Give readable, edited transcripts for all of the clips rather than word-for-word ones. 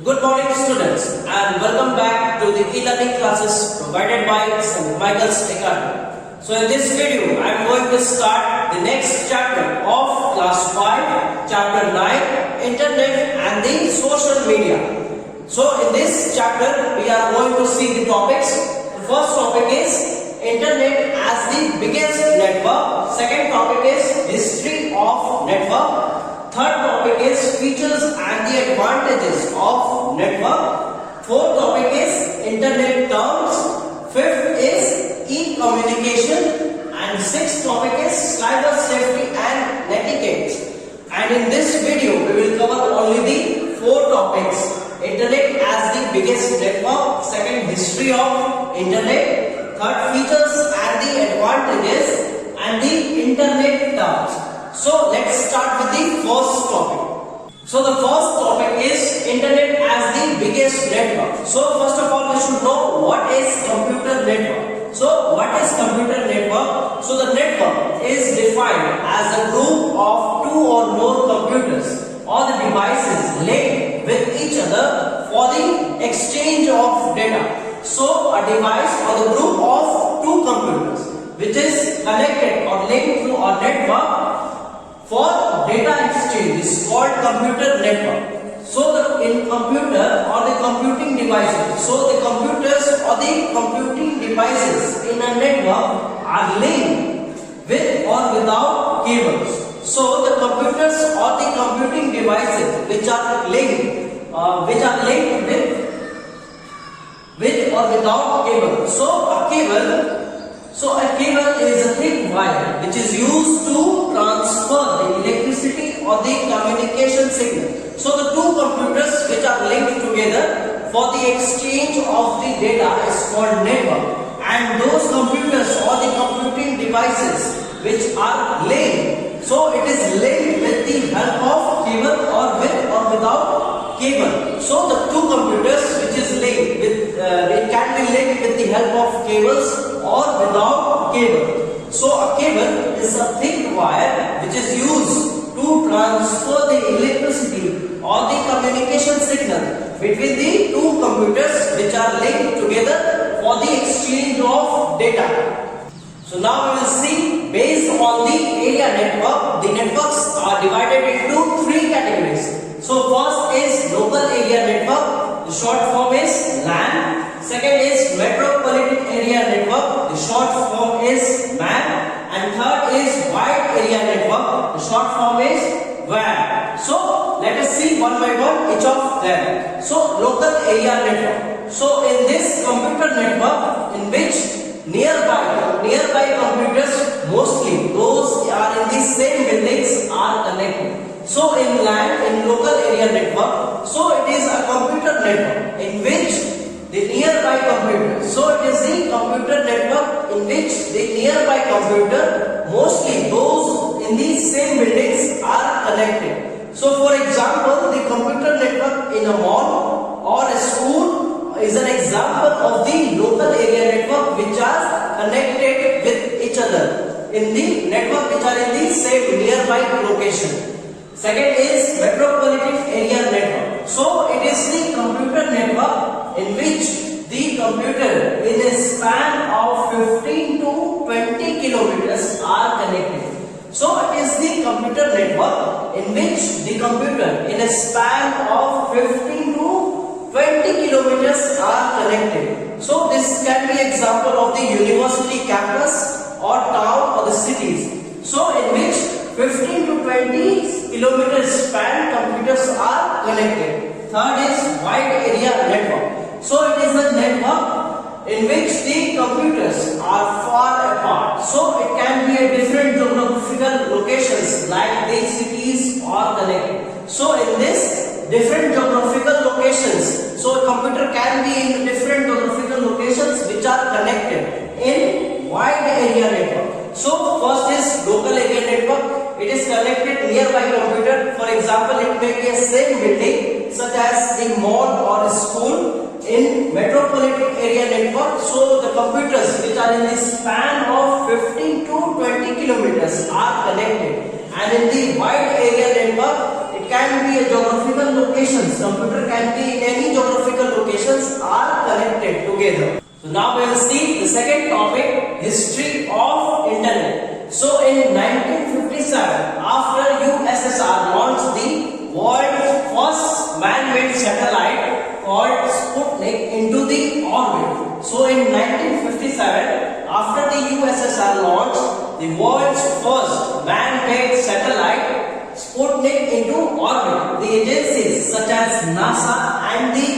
Good morning students and welcome back to the e-learning classes provided by St. Michael's Academy. So in this video I am going to start the next chapter of class 5, chapter 9, Internet and the social media. So in this chapter we are going to see the topics. The first topic is Internet as the biggest network. Second topic is history of network. Third topic is features and the advantages of network. Fourth topic is internet terms. Fifth is e-communication. And sixth topic is cyber safety and etiquette. And in this video we will cover only the four topics. Internet as the biggest network. Second, history of internet. Third, features and the advantages and the internet terms. So let's start with the first topic. So the first topic is Internet as the biggest network. So first of all we should know what is computer network. So what is computer network? So the network is defined as a group of two or more computers or the devices linked with each other for the exchange of data. So a device or the group of two computers which is connected or linked through a network for data exchange is called computer network. So in computer or the computing devices, so the computers or the computing devices in a network are linked with or without cables. So the computers or the computing devices which are linked with or without cable. So a cable is a thick wire which is used to transfer the electricity or the communication signal. So the two computers which are linked together for the exchange of the data is called network. And those computers or the computing devices which are linked, so it is linked with the help of cable or with or without cable. So the two computers which is linked with it can be linked with the help of cables or without cable. So a cable is a thick wire which is used to transfer the electricity or the communication signal between the two computers which are linked together for the exchange of data. So now we will see, based on the area network, the networks are divided into three categories. So first is local area network, the short form is LAN. Second is metropolitan area network, the short form is MAN. And third is wide area network, the short form is WAN. So let us see one by one each of them. So local area network. So in this computer network, in which nearby computers, mostly those are in the same buildings, are connected. So in LAN, in local area network, so it is a computer network in which the nearby computer, so it is the computer network in which the nearby computer, mostly those in the same buildings, are connected. So for example, the computer network in a mall or a school is an example of the local area network which are connected with each other in the network which are in the same nearby location. Second is metropolitan area network. So it is the computer network in which the computer in a span of 15 to 20 kilometers are connected. So it is the computer network in which the computer in a span of 15 to 20 kilometers are connected. So this can be example of the university campus or town or the cities. So in which 15 to 20 kilometers span computers are connected. Third is wide area network. So it is a network in which the computers are far apart. So it can be a different geographical locations like the cities are connected. So in this different geographical locations, so a computer can be in different geographical locations which are connected in wide area network. So first is local area network. It is connected nearby computer. For example, it may be a same building such as the mall or a school. In metropolitan area network, so the computers which are in the span of 15 to 20 kilometers are connected. And in the wide area network, it can be a geographical locations. Computer can be in any geographical locations are connected together. So now we will see the second topic, history of internet. So in 1957, after USSR launched the world's first man-made satellite called Sputnik into the orbit. So in 1957, after the USSR launched the world's first man-made satellite Sputnik into orbit, the agencies such as NASA and the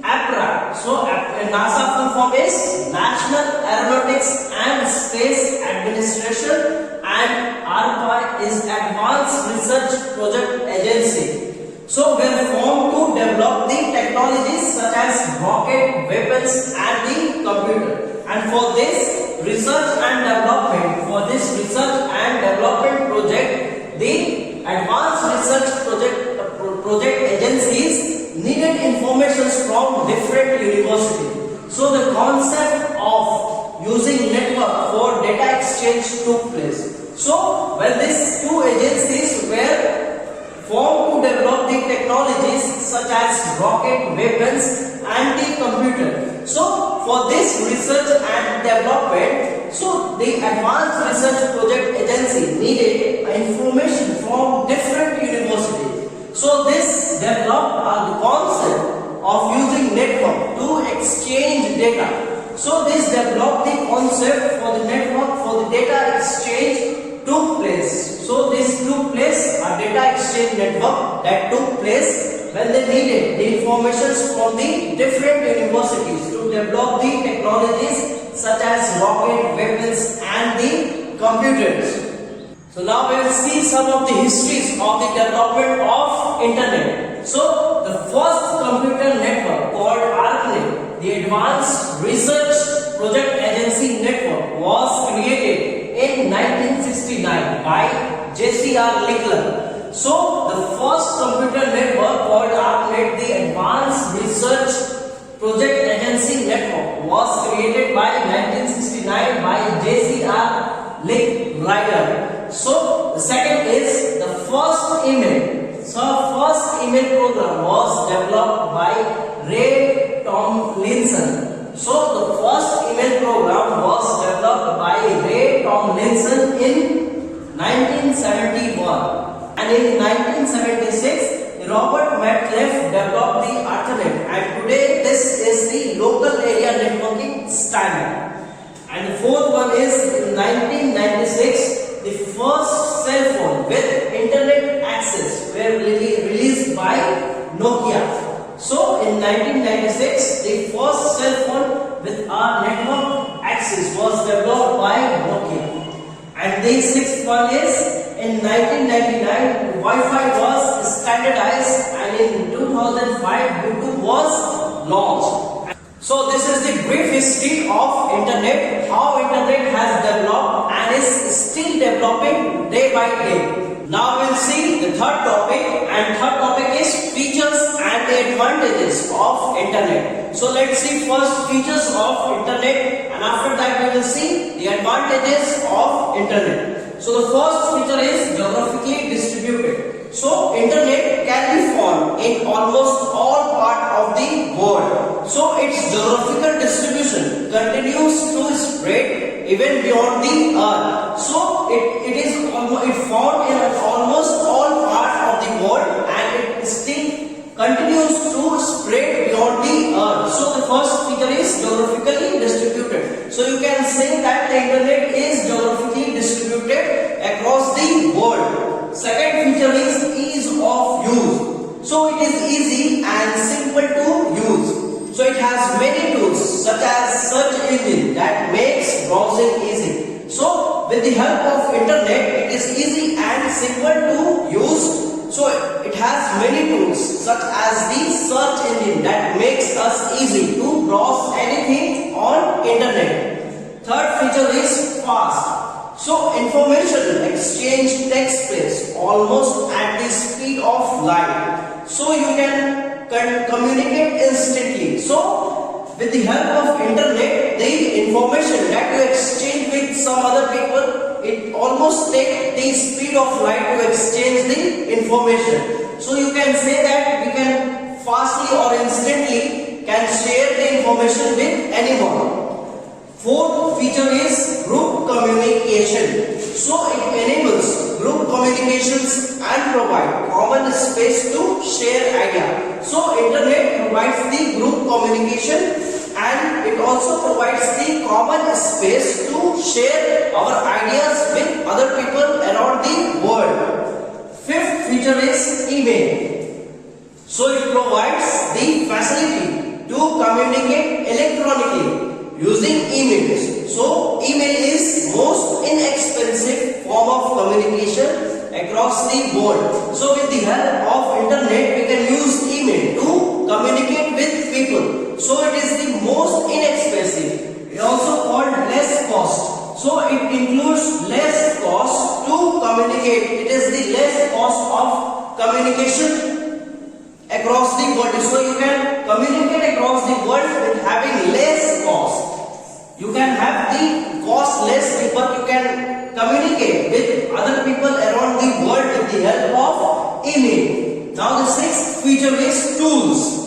APRA. So NASA full form is National Aeronautics and Space Administration, and ARPA is Advanced Research Project Agency. So were formed to develop the technologies such as rocket, weapons and the computer. And for this research and development, project, the Advanced Research Project Agencies needed information from different universities. So the concept of using network for data exchange took place. So when these two agencies were formed to develop the technologies such as rocket, weapons and the computer. So for this research and development, so the Advanced Research Project Agency needed information from different universities. So this developed the concept of using network to exchange data. So this developed the concept for the network for the data exchange took place. So this took place, a data exchange network that took place when they needed the information from the different universities to develop the technologies such as rocket, weapons and the computers. So now we will see some of the histories of the development of internet. So the first computer network called ARPANET, the Advanced Research Project Agency network, was created in 1969 by J.C.R. Lickler. So the first computer network called ARPANET, the Advanced Research Project Agency network, was created by 1969 by J.C.R. Lickler. So the second is the first email. So first email program was developed by Ray Tomlinson. So the first email program was developed by Ray Tomlinson in 1971. And in 1976, Robert Metcalfe developed the Ethernet. And today this is the local area networking standard. And the fourth one is in 1996. The first cell phone with internet access were released by Nokia. So in 1996, the first cell phone with our network access was developed by Nokia. And the sixth one is in 1999, Wi-Fi was standardized, and in 2005, Bluetooth was launched. So this is the brief history of internet, how internet has developed and is still developing day by day. Now we will see the third topic, and third topic is features and the advantages of internet. So let's see first features of internet, and after that we will see the advantages of internet. So the first feature is geographically distributed. So internet can be found in almost all parts of the world. So its geographical distribution continues to spread even beyond the earth. So it is found in almost all parts of the world, and it still continues to spread beyond the earth. So the first feature is geographically distributed. So you can say that the internet is geographically distributed across the world. Second feature is ease of use. So it is easy and simple to use. So it has many tools such as search engine that makes browsing easy. So with the help of internet, it is easy and simple to use. So it has many tools such as the search engine that makes us easy to browse anything on internet. Third feature is fast. So information exchange takes place almost at the speed of light. So you can communicate instantly. So with the help of internet, the information that you exchange with some other people, it almost takes the speed of light to exchange the information. So you can say that we can fastly or instantly can share the information with anyone. Fourth feature is group communication. So it enables group communications and provide common space to share idea. So internet provides the group communication and it also provides the common space to share our ideas with other people around the world. Fifth feature is email. So it provides the facility to communicate electronically using emails. So email is most inexpensive form of communication across the world. So with the help of internet we can use email to communicate with people. So it is the most inexpensive. It also called less cost. So it includes less cost to communicate. It is the less cost of communication across the world. So you can communicate across the world with having less cost. You can have the cost less, but you can communicate with other people around the world with the help of email. Now the sixth feature is tools.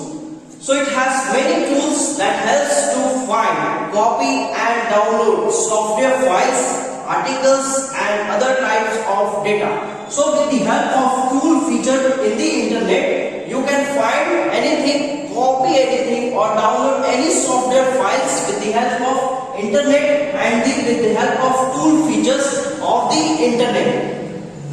So it has many tools that helps to find, copy and download software files, articles and other types of data. So with the help of tool feature in the internet, you can find anything, copy anything or download any software files with the help of internet and with the help of tool features of the internet.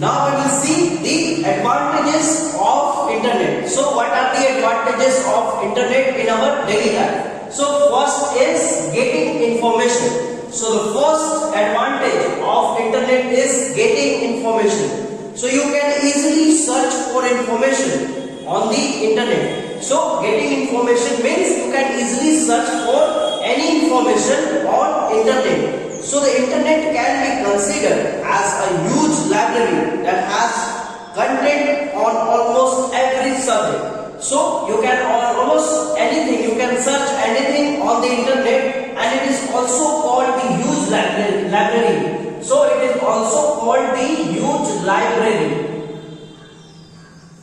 Now we will see the advantages of internet. So what are the advantages of internet in our daily life? So first is getting information. So the first advantage of internet is getting information. So you can easily search for information on the internet. So getting information means you can easily search for any information on internet. So the internet can be considered as a huge library that has content on almost every subject. So you can almost anything, you can search anything on the internet, and it is also called the huge library. So it is also called the huge library.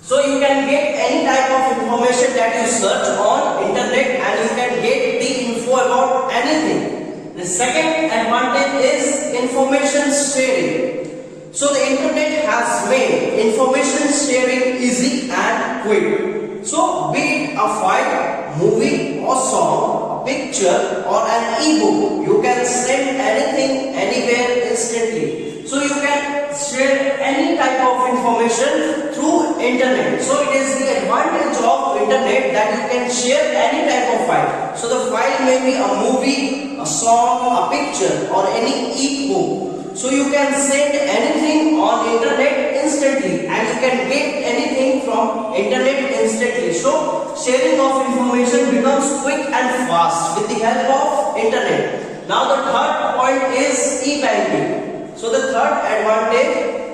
So you can get any type of information that you search on internet and you can get the info about anything. The second advantage is information sharing. So the internet has made information sharing easy and quick. So be it a file, movie or song, a picture or an ebook, you can send anything anywhere instantly. So you can share any type of information through internet. So it is the advantage of internet that you can share any type of file. So the file may be a movie, a song, a picture or any e-book. So you can send anything on internet instantly and you can get anything from internet instantly. So sharing of information becomes quick and fast with the help of internet. Now the third point is e-banking. So the third advantage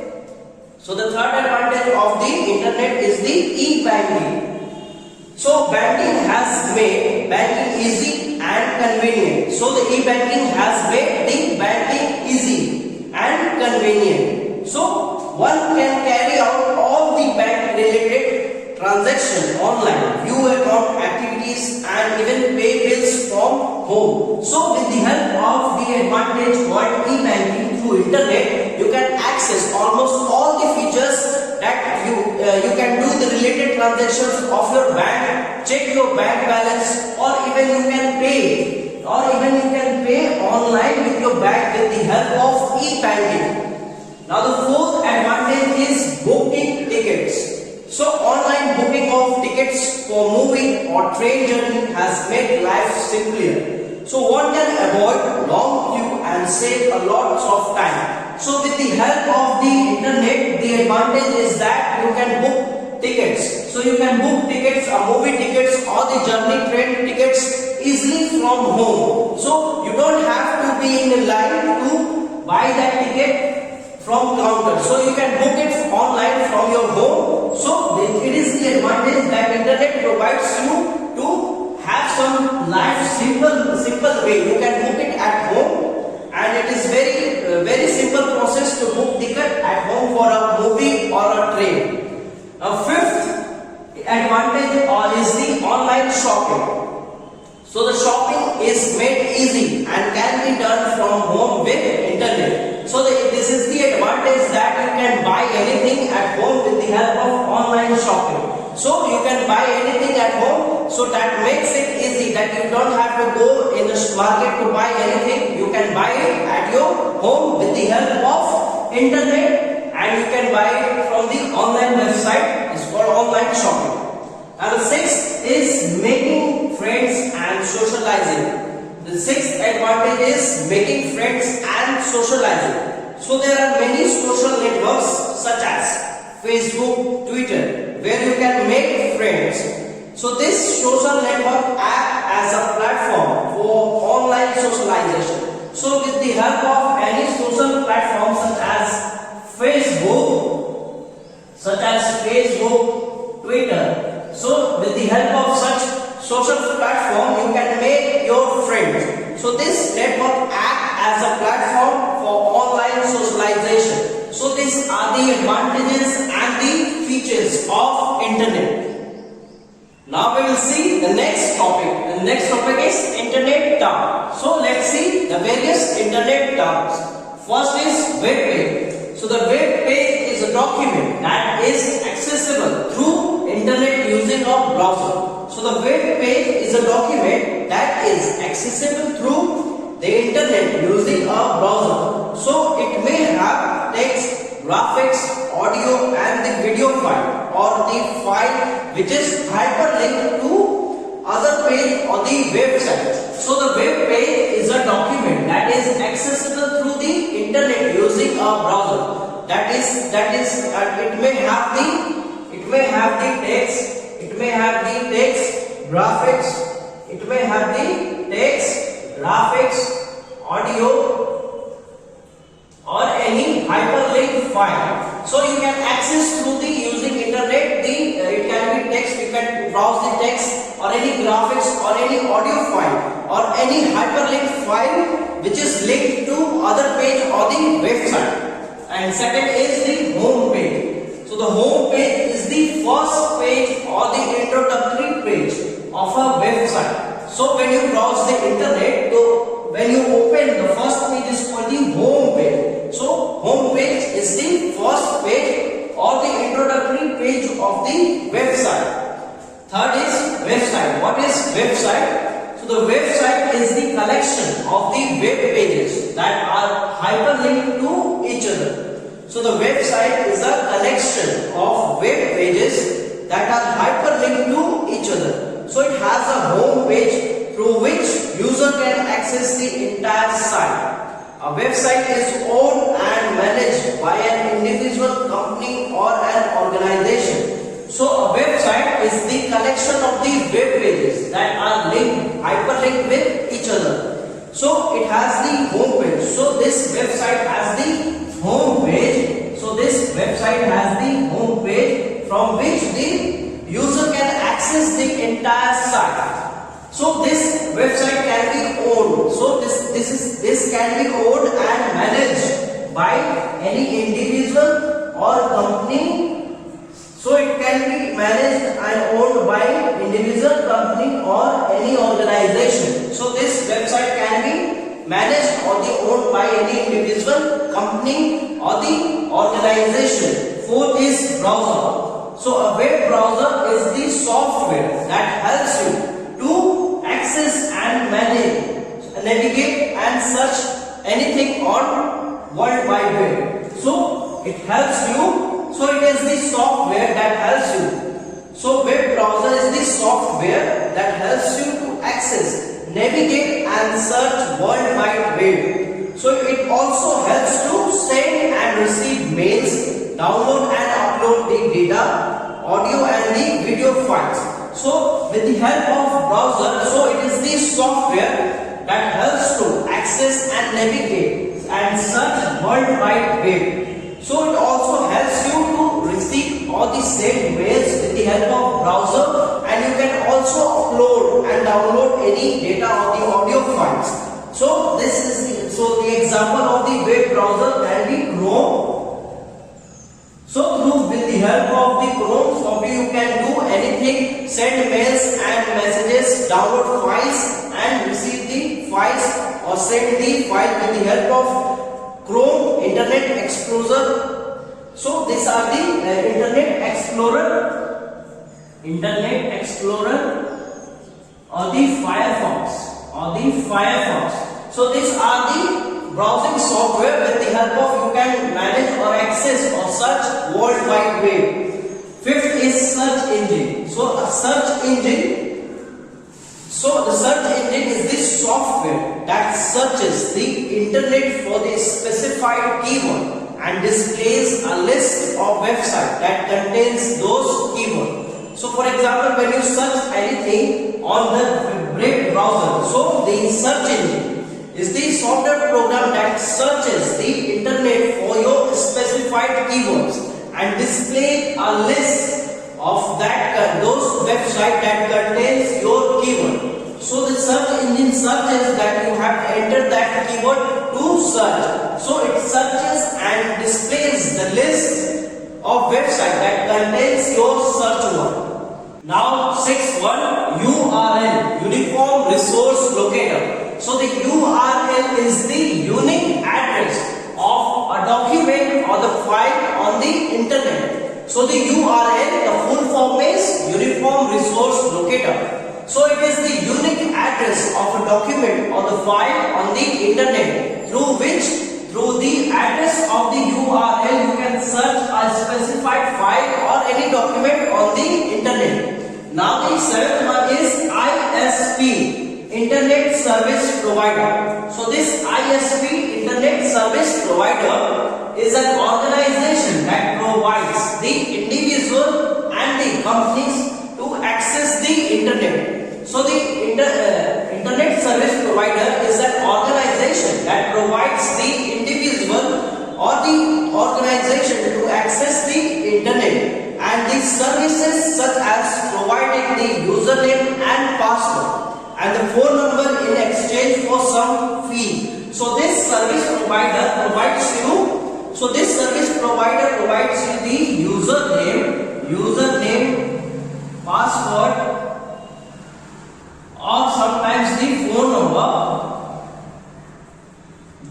of the internet is the e-banking. So banking has made banking easy and convenient. So the e-banking has made the banking easy and convenient. So one can carry out all the bank related transactions online, view account activities and even pay bills from home. So with the help of the advantage called e-banking through internet, you can access almost all the features that you can do the related transactions of your bank, check your bank balance, or even you can pay online with your bank with the help of e-banking. Now the fourth advantage is booking tickets. So online booking of tickets for movie or train journey has made life simpler. So one can avoid long queue and save a lot of time. So with the help of the internet, the advantage is that you can book tickets. So you can book tickets, movie tickets or the journey train tickets easily from home. So you don't have to be in a line to buy that ticket from counter. So you can book it online from your home. So it is the advantage that internet provides you to have some life simple way. You can book it at home, and it is very simple process to book ticket at home for a movie or a train. Fifth shopping. So the shopping is made easy and can be done from home with internet. So this is the advantage that you can buy anything at home with the help of online shopping. So you can buy anything at home, so that makes it easy that you don't have to go in the market to buy anything. You can buy it at your home with the help of internet, and you can buy it from the online website. It's called online shopping. And the sixth is making friends and socializing. The sixth advantage is making friends and socializing. So there are many social networks such as Facebook, Twitter, where you can make friends. So this social network acts as a platform for online socialization. So with the help of any social platform such as Facebook, Twitter, so with the help of such social platform, you can make your friends. So this network acts as a platform for online socialization. So these are the advantages and the features of internet. Now we will see the next topic. The next topic is internet term. So let's see the various internet terms. First is web page. So the web page is a document that is accessible through internet using a browser. So the web page is a document that is accessible through the internet using a browser. So it may have text, graphics, audio and the video file, or the file which is hyperlinked to other page on the website. So the web page is a document that is accessible through the internet using a browser. It may have the text, graphics, it may have the text, graphics, audio, or any hyperlink file. So you can access through the using internet. It can be text. You can browse the text or any graphics or any audio file or any hyperlink file which is linked to other page or the website. And second is the home page. So the home page is the first page or the introductory page of a website. So when you browse the internet, when you open, the first page is called the home page. So home page is the first page or the introductory page of the website. Third is website. What is website? So the website is the collection of the web pages that are hyperlinked to each other. So the website is a collection of web pages that are hyperlinked to each other. So it has a home page through which user can access the entire site. A website is owned and managed by an individual, company or an organization. So a website is the collection of the web pages that are hyperlinked with each other. So it has the home page. So this website has the home page. So this website has the home page from which the user can access the entire site. So this website can be owned. So this can be owned and managed by any individual or company. So it can be managed and owned by individual, company or any organization. So this website can be managed or owned by any individual, company or the organization. Fourth is browser. So a web browser is the software that helps you to access and navigate and search anything on World Wide Web. So it helps you. So it is the software that helps you. So web browser is the software that helps you to access, navigate and search World Wide Web. So it also helps to send and receive mails, download and upload the data, audio and the video files. So with the help of browser, so it is the software that helps to access and navigate and search World Wide Web. So it also helps you to receive or the send mails with the help of browser, and you can also upload and download any data or the audio files. So this is the example of the web browser can be Chrome. So with the help of the Chrome software you can do anything, send mails and messages, download files and receive the files, or send the file with the help of Chrome Internet Explorer. So these are the Internet Explorer or the Firefox. So these are the browsing software with the help of you can manage or access or search World Wide Web. Fifth is search engine. So a search engine. So the search engine is the software that searches the internet for the specified keyword and displays a list of websites that contains those keywords. So for example, when you search anything on the web browser, so the search engine is the software program that searches the internet for your specified keywords and display a list of those websites that contains your keyword. So the search engine searches that you have entered that keyword to search. So it searches and displays the list of websites that contains your search word. Now sixth one, URL, Uniform Resource Locator. So the URL is the unique address of a document or the file on the internet. So the URL, the full form is Uniform Resource Locator. So it is the unique address of a document or the file on the internet through the address of the URL you can search a specified file or any document on the internet. Now the seventh one is ISP, Internet Service Provider. So this ISP, Internet Service Provider, is an organization that provides the individual and the companies to access the internet. So the Internet Service Provider is an organization that provides the individual or the organization to access the internet and the services such as providing the username and password and the phone number in exchange for some fee. So this service provider provides you the username, password, or sometimes the phone number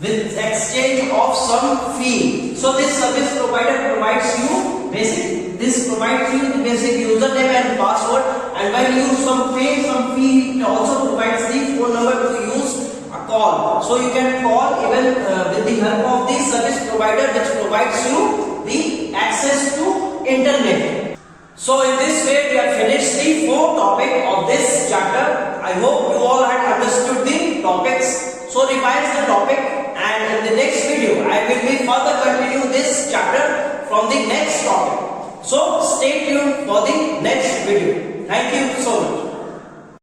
with exchange of some fee. So this service provider provides you the basic username and password, and when you pay some fee, it also provides the phone number to use a call. So you can call even with the help of the service provider which provides you the access to internet. So in this way we have finished the fourth topic of this chapter. I hope you all had understood the topics. So revise the topic, and in the next video I will be further continue this chapter from the next topic. So stay tuned for the next video. Thank you so much.